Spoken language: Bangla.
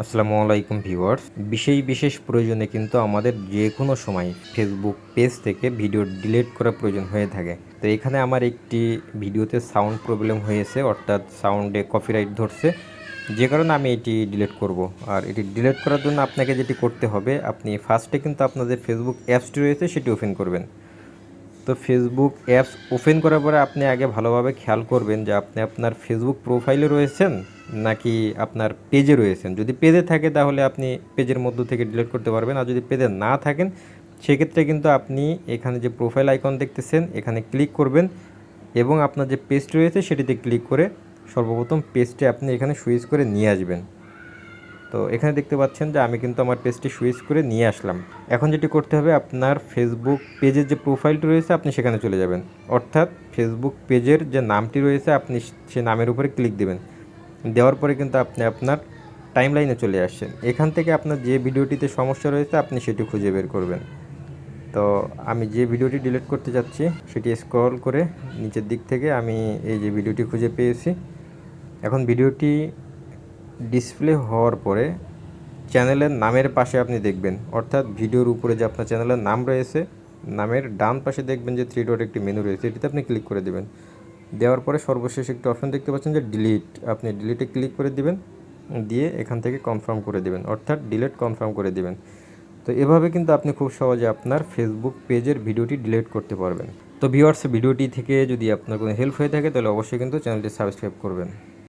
আসসালামু আলাইকুম ভিউয়ার্স। বিশেষ প্রয়োজনে কিন্তু আমাদের যে কোনো সময় ফেসবুক পেজ থেকে ভিডিও ডিলিট করা প্রয়োজন হয়ে থাকে। তো এখানে আমার একটি ভিডিওতে সাউন্ড প্রবলেম হয়েছে, অর্থাৎ সাউন্ডে কপিরাইট ধরছে, যে কারণে আমি এটি ডিলিট করব। আর এটি ডিলিট করার জন্য আপনাকে যেটি করতে হবে, আপনি ফার্স্টে কিন্তু আপনাদের ফেসবুক অ্যাপসটি রয়েছে সেটি ওপেন করবেন। তো ফেসবুক অ্যাপস ওপেন করার পরে আপনি আগে ভালোভাবে খেয়াল করবেন যে আপনি আপনার ফেসবুক প্রোফাইলে রয়েছেন নাকি আপনার পেজে রয়েছেন। যদি পেজে থাকে তাহলে আপনি পেজের মধ্য থেকে ডিলিট করতে পারবেন, আর যদি পেজে না থাকেন সেক্ষেত্রে কিন্তু আপনি এখানে যে প্রোফাইল আইকন দেখতেছেন এখানে ক্লিক করবেন এবং আপনার যে পেজটি রয়েছে সেটিতে ক্লিক করে সর্বপ্রথম পেজটি আপনি এখানে সুইচ করে নিয়ে আসবেন। তো এখানে দেখতে পাচ্ছেন যে আমি কিন্তু আমার পেজটি সুইচ করে নিয়ে আসলাম। এখন যেটি করতে হবে, আপনার ফেসবুক পেজের যে প্রোফাইলটি রয়েছে আপনি সেখানে চলে যাবেন, অর্থাৎ ফেসবুক পেজের যে নামটি রয়েছে আপনি সে নামের উপরে ক্লিক দেবেন। দেওয়ার পরে কিন্তু আপনি আপনার টাইমলাইনে চলে আসছেন। এখান থেকে আপনার যে ভিডিওটিতে সমস্যা রয়েছে আপনি সেটি খুঁজে বের করবেন। তো আমি যে ভিডিওটি ডিলিট করতে যাচ্ছি সেটি স্ক্রল করে নিচের দিক থেকে আমি এই যে ভিডিওটি খুঁজে পেয়েছি। এখন ভিডিওটি ডিসপ্লে হওয়ার পরে চ্যানেলের নামের পাশে আপনি দেখবেন, অর্থাৎ ভিডিওর উপরে যে আপনার চ্যানেলের নাম রয়েছে নামের ডান পাশে দেখবেন যে 3 ডট একটি মেনু রয়েছে, এটিতে আপনি ক্লিক করে দেবেন। দেওয়ার পরে সর্বশেষ একটি অপশন দেখতে পাচ্ছেন যে ডিলিট, আপনি ডিলিটে ক্লিক করে দিবেন, দিয়ে এখান থেকে কনফার্ম করে দেবেন, অর্থাৎ ডিলিট কনফার্ম করে দিবেন। তো এভাবে কিন্তু আপনি খুব সহজে আপনার ফেসবুক পেজের ভিডিওটি ডিলিট করতে পারবেন। তো ভিউয়ার্স, ভিডিওটি থেকে যদি আপনার কোনো হেল্প হয়ে থাকে তাহলে অবশ্যই কিন্তু চ্যানেলটি সাবস্ক্রাইব করবেন।